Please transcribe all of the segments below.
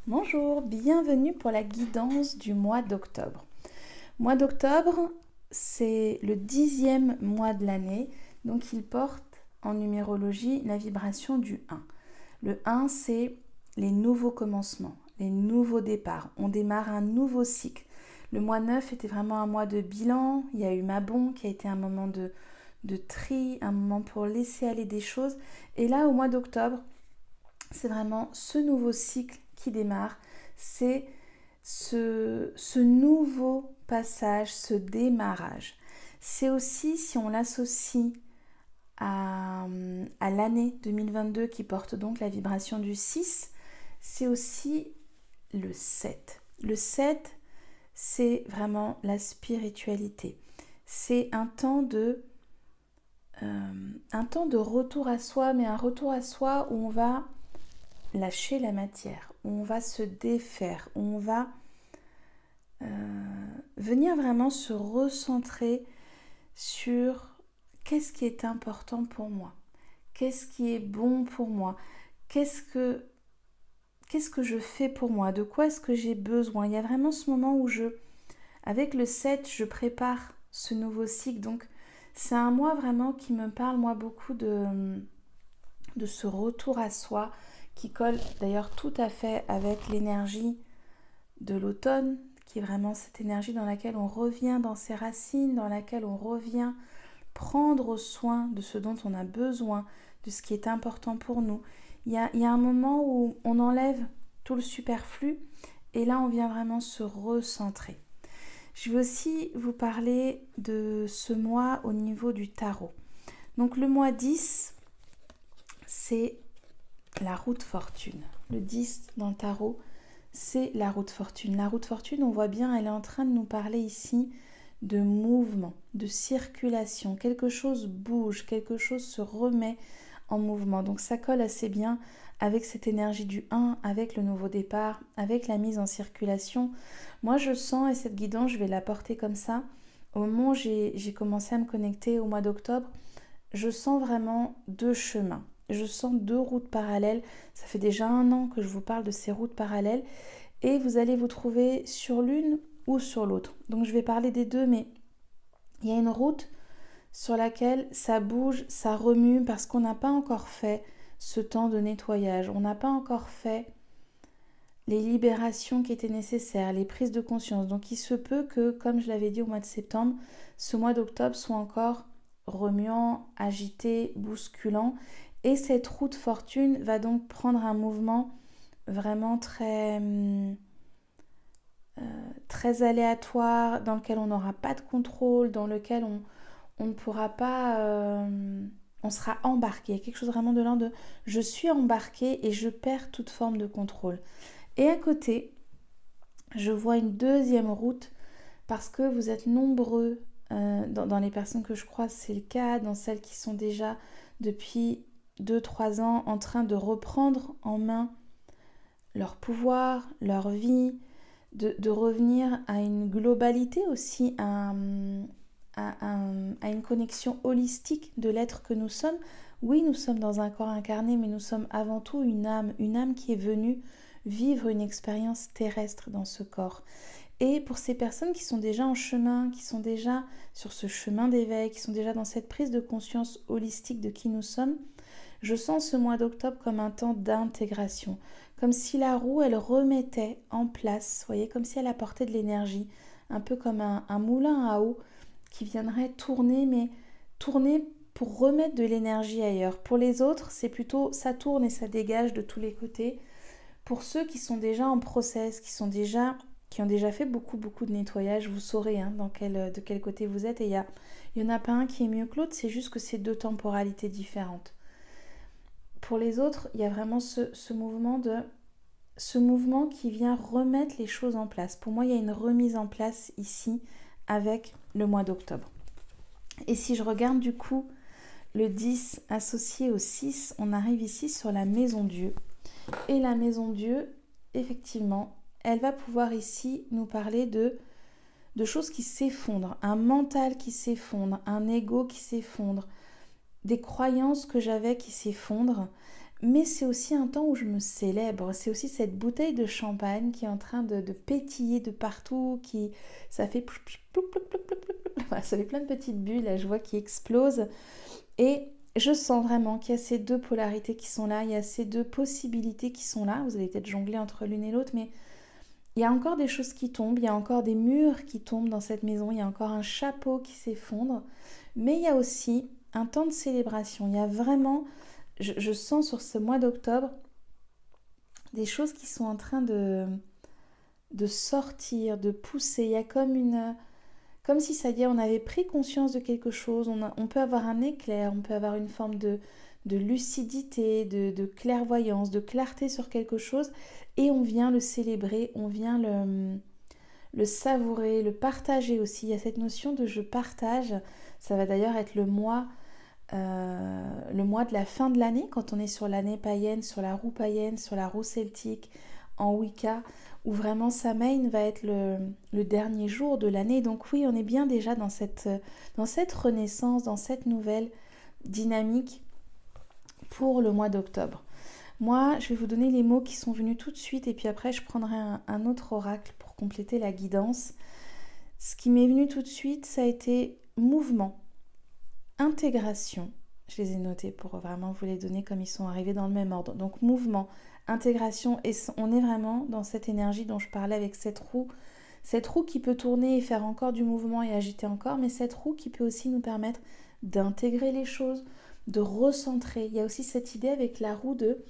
Bonjour, bienvenue pour la guidance du mois d'octobre. Mois d'octobre, c'est le 10e mois de l'année, donc il porte en numérologie la vibration du 1. Le 1, c'est les nouveaux commencements, les nouveaux départs. On démarre un nouveau cycle. Le mois 9 était vraiment un mois de bilan. Il y a eu Mabon qui a été un moment de tri, un moment pour laisser aller des choses. Et là, au mois d'octobre, c'est vraiment ce nouveau cycle qui démarre, c'est ce nouveau passage, ce démarrage. C'est aussi, si on l'associe à l'année 2022 qui porte donc la vibration du 6, c'est aussi le 7. Le 7, c'est vraiment la spiritualité. C'est un temps de retour à soi, mais un retour à soi où on va lâcher la matière, où on va se défaire, où on va venir vraiment se recentrer sur qu'est-ce qui est important pour moi, qu'est-ce qui est bon pour moi, qu'est-ce que je fais pour moi, de quoi est-ce que j'ai besoin. Il y a vraiment ce moment où avec le 7, je prépare ce nouveau cycle. Donc c'est un mois vraiment qui me parle, moi, beaucoup de ce retour à soi, qui colle d'ailleurs tout à fait avec l'énergie de l'automne, qui est vraiment cette énergie dans laquelle on revient dans ses racines, dans laquelle on revient prendre soin de ce dont on a besoin, de ce qui est important pour nous. Il y a un moment où on enlève tout le superflu et là on vient vraiment se recentrer. Je vais aussi vous parler de ce mois au niveau du tarot. Donc le mois 10, c'est la roue de fortune. Le 10 dans le tarot, c'est la roue de fortune. La roue de fortune, on voit bien, elle est en train de nous parler ici de mouvement, de circulation. Quelque chose bouge, quelque chose se remet en mouvement. Donc ça colle assez bien avec cette énergie du 1, avec le nouveau départ, avec la mise en circulation. Moi je sens, et cette guidance, je vais la porter comme ça, au moment où j'ai commencé à me connecter au mois d'octobre, je sens vraiment deux chemins. Je sens deux routes parallèles. Ça fait déjà 1 an que je vous parle de ces routes parallèles. Et vous allez vous trouver sur l'une ou sur l'autre. Donc je vais parler des deux, mais il y a une route sur laquelle ça bouge, ça remue, parce qu'on n'a pas encore fait ce temps de nettoyage. On n'a pas encore fait les libérations qui étaient nécessaires, les prises de conscience. Donc il se peut que, comme je l'avais dit au mois de septembre, ce mois d'octobre soit encore remuant, agité, bousculant. Et cette roue de fortune va donc prendre un mouvement vraiment très aléatoire, dans lequel on n'aura pas de contrôle, dans lequel on ne pourra pas... on sera embarqué. Il y a quelque chose vraiment de l'ordre de je suis embarqué et je perds toute forme de contrôle. Et à côté, je vois une deuxième route, parce que vous êtes nombreux dans les personnes que je croise, c'est le cas, dans celles qui sont déjà depuis 2-3 ans en train de reprendre en main leur pouvoir, leur vie, de revenir à une globalité aussi, à une connexion holistique de l'être que nous sommes. Oui, nous sommes dans un corps incarné, mais nous sommes avant tout une âme qui est venue vivre une expérience terrestre dans ce corps. Et pour ces personnes qui sont déjà en chemin, qui sont déjà sur ce chemin d'éveil, qui sont déjà dans cette prise de conscience holistique de qui nous sommes, je sens ce mois d'octobre comme un temps d'intégration, comme si la roue, elle remettait en place, vous voyez, comme si elle apportait de l'énergie, un peu comme un moulin à eau qui viendrait tourner, mais tourner pour remettre de l'énergie ailleurs. Pour les autres, c'est plutôt ça tourne et ça dégage de tous les côtés. Pour ceux qui sont déjà en process, qui ont déjà fait beaucoup de nettoyage, vous saurez de quel côté vous êtes. Et il y en a pas un qui est mieux que l'autre, c'est juste que c'est deux temporalités différentes. Pour les autres, il y a vraiment ce mouvement qui vient remettre les choses en place. Pour moi, il y a une remise en place ici avec le mois d'octobre. Et si je regarde du coup le 10 associé au 6, on arrive ici sur la maison Dieu. Et la maison Dieu, effectivement, elle va pouvoir ici nous parler de choses qui s'effondrent, un mental qui s'effondre, un ego qui s'effondre, des croyances que j'avais qui s'effondrent, mais c'est aussi un temps où je me célèbre. C'est aussi cette bouteille de champagne qui est en train de pétiller de partout, ça fait ploup, ploup, ploup, ploup, ploup, ploup, ploup. Voilà, ça fait plein de petites bulles, là, je vois qui explosent. Et je sens vraiment qu'il y a ces deux polarités qui sont là, il y a ces deux possibilités qui sont là. Vous allez peut-être jongler entre l'une et l'autre, mais il y a encore des choses qui tombent, il y a encore des murs qui tombent dans cette maison, il y a encore un chapeau qui s'effondre, mais il y a aussi un temps de célébration. Il y a vraiment, je sens sur ce mois d'octobre, des choses qui sont en train de sortir, de pousser. Il y a comme si ça y est, on avait pris conscience de quelque chose, on peut avoir un éclair, on peut avoir une forme de lucidité, de clairvoyance, de clarté sur quelque chose, et on vient le célébrer, on vient le savourer, le partager aussi. Il y a cette notion de je partage, ça va d'ailleurs être le mois de la fin de l'année, quand on est sur l'année païenne, sur la roue païenne, sur la roue celtique, en Wicca, où vraiment Samhain va être le dernier jour de l'année. Donc oui, on est bien déjà dans cette renaissance, dans cette nouvelle dynamique pour le mois d'octobre. Moi, je vais vous donner les mots qui sont venus tout de suite et puis après je prendrai un autre oracle pour compléter la guidance. Ce qui m'est venu tout de suite, ça a été mouvement, intégration. Je les ai notés pour vraiment vous les donner comme ils sont arrivés dans le même ordre. Donc mouvement, intégration, et on est vraiment dans cette énergie dont je parlais avec cette roue qui peut tourner et faire encore du mouvement et agiter encore, mais cette roue qui peut aussi nous permettre d'intégrer les choses, de recentrer. Il y a aussi cette idée avec la roue de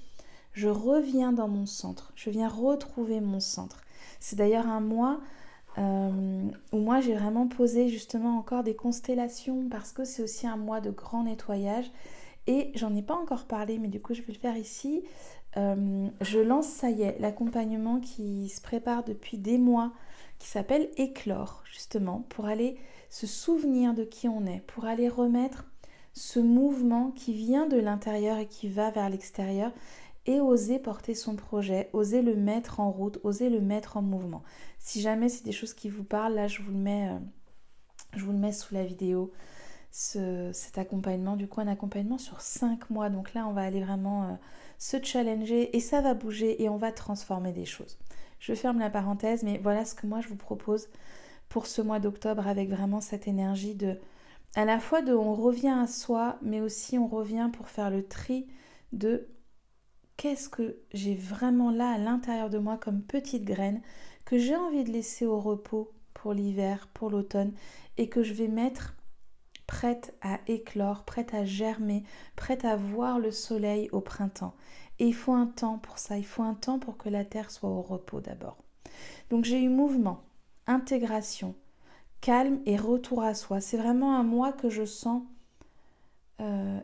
je reviens dans mon centre, je viens retrouver mon centre. C'est d'ailleurs un mois où moi j'ai vraiment posé justement encore des constellations parce que c'est aussi un mois de grand nettoyage et j'en ai pas encore parlé mais du coup je vais le faire ici. Je lance, ça y est, l'accompagnement qui se prépare depuis des mois qui s'appelle Éclore justement pour aller se souvenir de qui on est, pour aller remettre ce mouvement qui vient de l'intérieur et qui va vers l'extérieur et oser porter son projet, oser le mettre en route, oser le mettre en mouvement. Si jamais c'est des choses qui vous parlent, là je vous le mets sous la vidéo, cet accompagnement, du coup un accompagnement sur 5 mois. Donc là on va aller vraiment se challenger et ça va bouger et on va transformer des choses. Je ferme la parenthèse, mais voilà ce que moi je vous propose pour ce mois d'octobre avec vraiment cette énergie à la fois on revient à soi, mais aussi on revient pour faire le tri de qu'est-ce que j'ai vraiment là à l'intérieur de moi comme petite graine que j'ai envie de laisser au repos pour l'hiver, pour l'automne et que je vais mettre prête à éclore, prête à germer, prête à voir le soleil au printemps. Et il faut un temps pour ça, il faut un temps pour que la terre soit au repos d'abord. Donc j'ai eu mouvement, intégration, calme et retour à soi. C'est vraiment un mois que je sens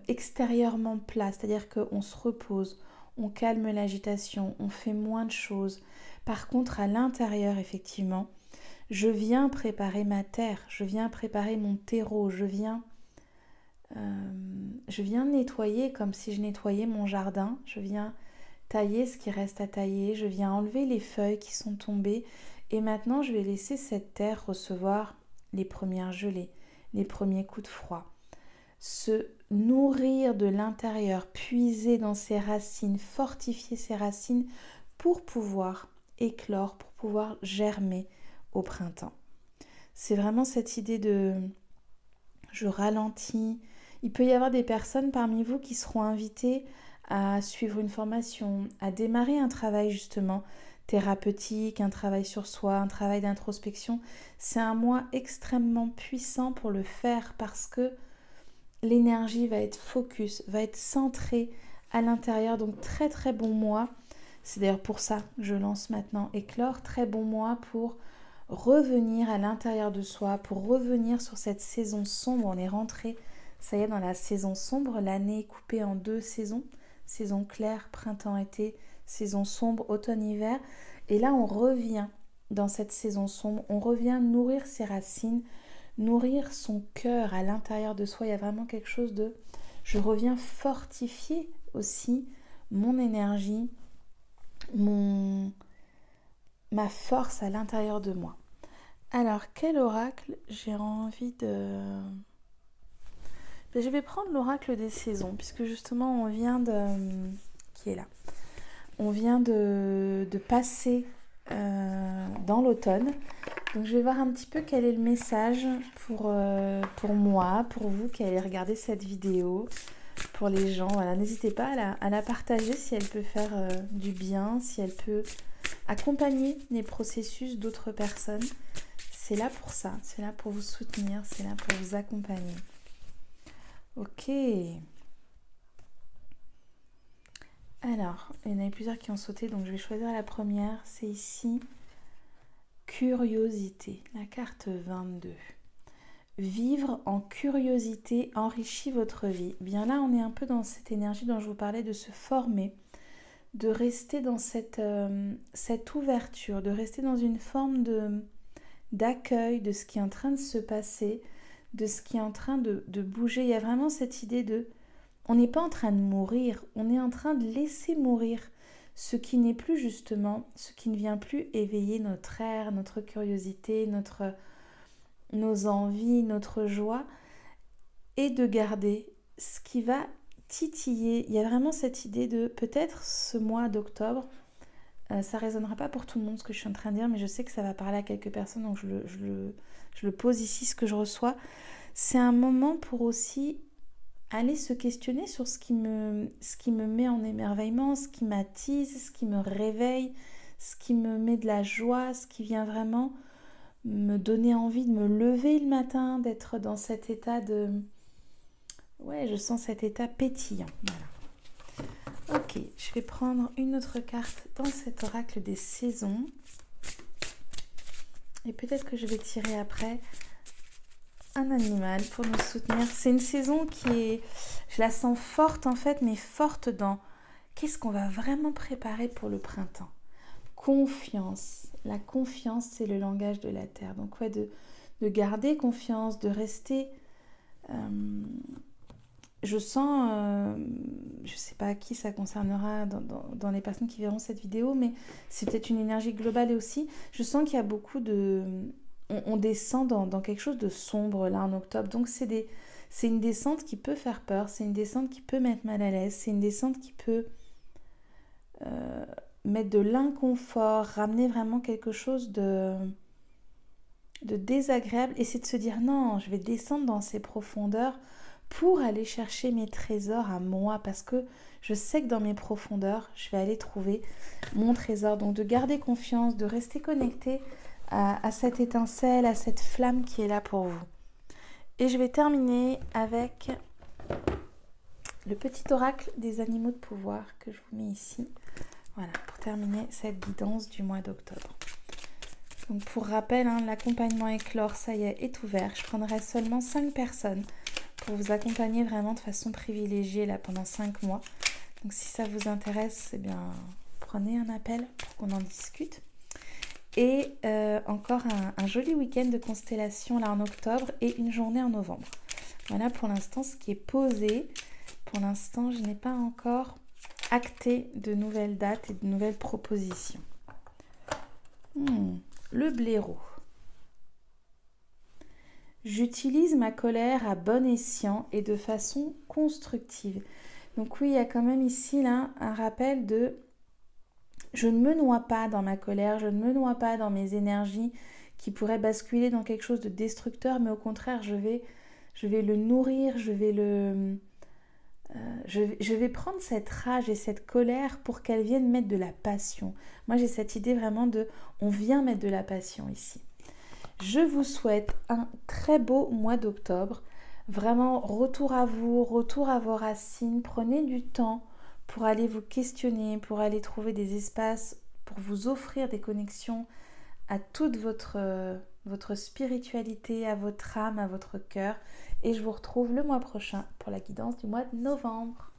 extérieurement plat, c'est-à-dire qu'on se repose, on calme l'agitation, on fait moins de choses. Par contre, à l'intérieur, effectivement, je viens préparer ma terre, je viens préparer mon terreau, je viens nettoyer comme si je nettoyais mon jardin, je viens tailler ce qui reste à tailler, je viens enlever les feuilles qui sont tombées et maintenant je vais laisser cette terre recevoir les premières gelées, les premiers coups de froid, se nourrir de l'intérieur, puiser dans ses racines, fortifier ses racines pour pouvoir éclore, pour pouvoir germer au printemps. C'est vraiment cette idée de je ralentis. Il peut y avoir des personnes parmi vous qui seront invitées à suivre une formation, à démarrer un travail justement thérapeutique, un travail sur soi, un travail d'introspection. C'est un mois extrêmement puissant pour le faire parce que l'énergie va être focus, va être centrée à l'intérieur. Donc très très bon mois. C'est d'ailleurs pour ça que je lance maintenant Éclore. Très bon mois pour revenir à l'intérieur de soi, pour revenir sur cette saison sombre. On est rentré, ça y est, dans la saison sombre. L'année est coupée en 2 saisons. Saison claire, printemps-été, saison sombre, automne-hiver. Et là, on revient dans cette saison sombre. On revient nourrir ses racines, nourrir son cœur à l'intérieur de soi. Il y a vraiment quelque chose de... Je reviens fortifier aussi mon énergie, ma force à l'intérieur de moi. Alors, quel oracle j'ai envie de... Je vais prendre l'oracle des saisons, puisque justement on vient qui est là. On vient de passer dans l'automne. Donc je vais voir un petit peu quel est le message pour moi, pour vous qui allez regarder cette vidéo, pour les gens. Voilà, n'hésitez pas à la partager si elle peut faire du bien, si elle peut accompagner les processus d'autres personnes. C'est là pour ça, c'est là pour vous soutenir, c'est là pour vous accompagner. Ok. Alors, il y en avait plusieurs qui ont sauté, donc je vais choisir la première. C'est ici, curiosité, la carte 22. Vivre en curiosité enrichit votre vie. Bien là, on est un peu dans cette énergie dont je vous parlais, de se former, de rester dans cette ouverture, de rester dans une forme d'accueil de ce qui est en train de se passer, de ce qui est en train de bouger. Il y a vraiment cette idée de... On n'est pas en train de mourir, on est en train de laisser mourir ce qui n'est plus justement, ce qui ne vient plus éveiller notre air, notre curiosité, nos envies, notre joie, et de garder ce qui va titiller. Il y a vraiment cette idée de peut-être ce mois d'octobre, ça ne résonnera pas pour tout le monde ce que je suis en train de dire, mais je sais que ça va parler à quelques personnes, donc je le pose ici, ce que je reçois. C'est un moment pour aussi aller se questionner sur ce qui me met en émerveillement, ce qui m'attise, ce qui me réveille, ce qui me met de la joie, ce qui vient vraiment me donner envie de me lever le matin, d'être dans cet état de... Ouais, je sens cet état pétillant. Voilà. Ok, je vais prendre une autre carte dans cet oracle des saisons. Et peut-être que je vais tirer après un animal pour nous soutenir. C'est une saison qui est... Je la sens forte en fait, mais forte dans... Qu'est-ce qu'on va vraiment préparer pour le printemps ? Confiance. La confiance, c'est le langage de la terre. Donc ouais, de garder confiance, de rester... je sens, je ne sais pas à qui ça concernera dans les personnes qui verront cette vidéo, mais c'est peut-être une énergie globale aussi. Je sens qu'il y a beaucoup de... On descend dans quelque chose de sombre là en octobre. Donc c'est une descente qui peut faire peur, c'est une descente qui peut mettre mal à l'aise, c'est une descente qui peut mettre de l'inconfort, ramener vraiment quelque chose de désagréable. Et c'est de se dire non, je vais descendre dans ces profondeurs pour aller chercher mes trésors à moi, parce que je sais que dans mes profondeurs, je vais aller trouver mon trésor. Donc de garder confiance, de rester connecté à cette étincelle, à cette flamme qui est là pour vous. Et je vais terminer avec le petit oracle des animaux de pouvoir que je vous mets ici. Voilà, pour terminer cette guidance du mois d'octobre. Donc pour rappel, l'accompagnement éclore, ça y est ouvert. Je prendrai seulement 5 personnes pour vous accompagner vraiment de façon privilégiée là pendant 5 mois. Donc si ça vous intéresse, eh bien, prenez un appel pour qu'on en discute. Et encore un joli week-end de constellation là en octobre et une journée en novembre. Voilà pour l'instant ce qui est posé. Pour l'instant, je n'ai pas encore acté de nouvelles dates et de nouvelles propositions. Le blaireau. J'utilise ma colère à bon escient et de façon constructive. Donc oui, il y a quand même ici là un rappel de... Je ne me noie pas dans ma colère, je ne me noie pas dans mes énergies qui pourraient basculer dans quelque chose de destructeur, mais au contraire, je vais le nourrir, je vais prendre cette rage et cette colère pour qu'elle vienne mettre de la passion. Moi, j'ai cette idée vraiment de... On vient mettre de la passion ici. Je vous souhaite un très beau mois d'octobre. Vraiment, retour à vous, retour à vos racines. Prenez du temps pour aller vous questionner, pour aller trouver des espaces, pour vous offrir des connexions à toute votre spiritualité, à votre âme, à votre cœur. Et je vous retrouve le mois prochain pour la guidance du mois de novembre.